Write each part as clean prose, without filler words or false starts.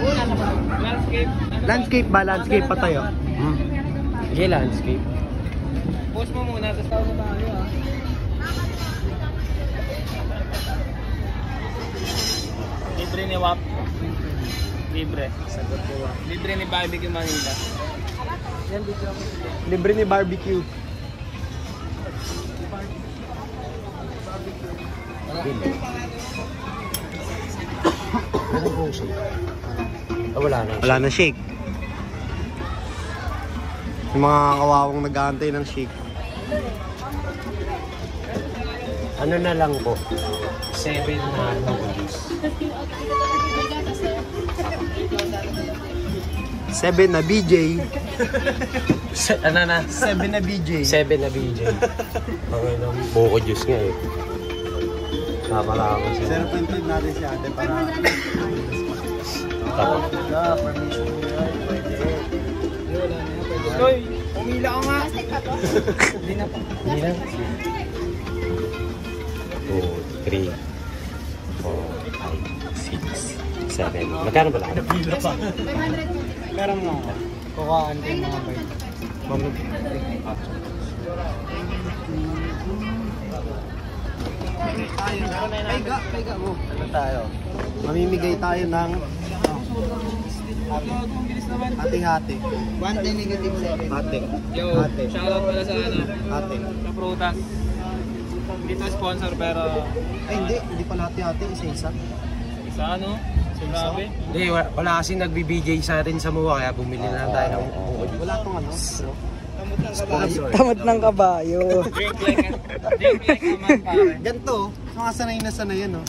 Landscape. Landscape ba? Landscape pa tayo. Sige, landscape. Post mo muna, tapos tawag na tayo ah. Libre ni WAP. Libre. Sagot ko WAP. Libre ni Barbecue Manila. Libre ni barbecue. Ano pong shake? Wala na. Wala na shake. Yung mga kawawang nag-aantay ng shake. Ano na lang po? 7 na noodles. 7 na BJ. Ano na? 7 na BJ. 7 na BJ. Okay lang. Buko juice nga eh. Napala ako siya. 0.3 natin si ate para... Tapos. Permission nila. Pwede. Hoy, umila ka nga. Hindi na. 2, 3, 4, 5, 6, 7. Magkano ba lang? Nabila pa. Meron mo. Kukaan ko yung mga bite. Paiga mo. Ano tayo? Mamimigay tayo ng hati-hati. 1 negative 7. Hati. Yo, shoutout pala sa ano, Hati. sa prutas. Dito sponsor pero Ay hindi pala hati-hati. Isa-isa. isa ano? Grabe. Hindi, wala kasi nagbibigay sa atin sa MUA kaya bumili na tayo ng buko juice. Wala tong ano. Sponsor. Tamad ng kabayo. Drink like a man pare. Ganito. Mga sanay na sanay yan, no?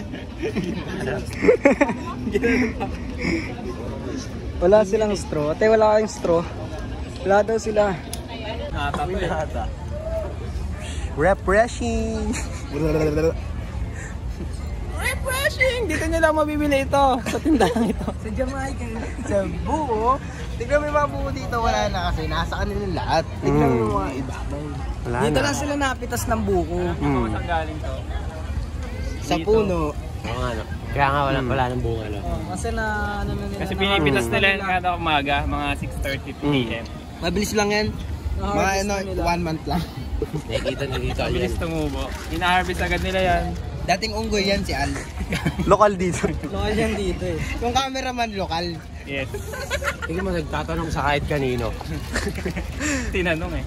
Wala silang straw. Ate, wala kayong straw. Wala daw sila. Hata. Refreshing! Refreshing! Dito nyo lang mabibili ito sa tindahan ito. Sa Jamaica. Sa buo, tignan mo yung mga buo dito, wala na kasi nasa kanila lahat. Tignan mo yung mga iba. Wala Dito lang sila napitas ng buko. Saan galing to? Sa puno. Oo nga, no? Kaya nga wala ng bunga, no? Kasi na ano na nila. Kasi pinipitas nila yan kada umaga, mga 6:30 p.m. Mabilis lang yan. Mga ano, 1 month lang. Nakikita nyo dito. Mabilis tumubo. Ina-harvest agad nila yan. Dating unggoy yan si Al. Lokal dito. Lokal yan dito eh. Yung cameraman lokal. Yes. Tingnan mo, nagtatanong sa kahit kanino. Tinanong eh.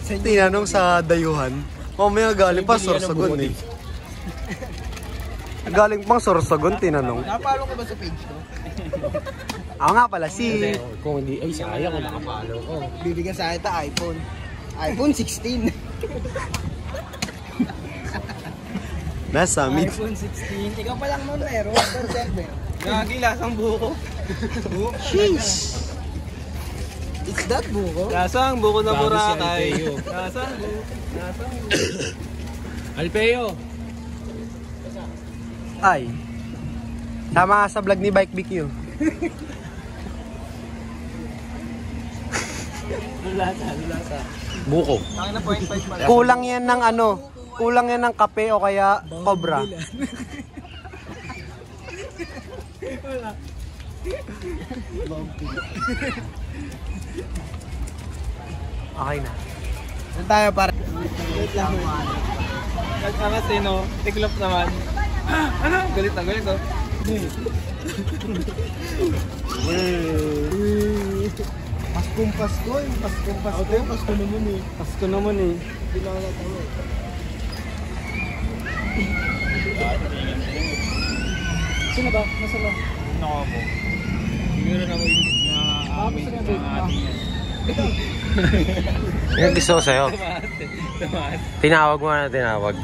Tinanong sa dayuhan. Mamaya galing pa Sorsogon eh. Galing pang Sorsogon, tinanong. Napalo ko ba sa page ko? Ako nga pala si... Kung hindi, ay sayang kung nakapalo ko. Bibigyan sa akin ito iPhone. iPhone 16. Nasa mid. iPhone 16. Ikaw pa lang nun meron. Gagi, lasang buko. Sheesh! It's that buko? Lasang buko na Grabe si Boracay. Alpeo. Lasang buko. Alpeo! Ay. Tama sa vlog ni Bike BQ. Lasa. Buko. Ang na 0.5 pala. Kulang yan ng ano, kulang yan ng kape o kaya cobra. Okay na. Saan tayo para? Nagkakasino, tiklop naman. Ano? Galit na galit oh. Paskong Pasko, yung Paskong Pasko. Okay, Pasko naman eh. Pasko naman eh. Hindi na wala tayo. Sino ba? Nasa ba? Nako po. Siguro na mo yung amin ng ating yan. Yung gusto ko sa'yo. Tumaas. Tinawag mo na tinawag.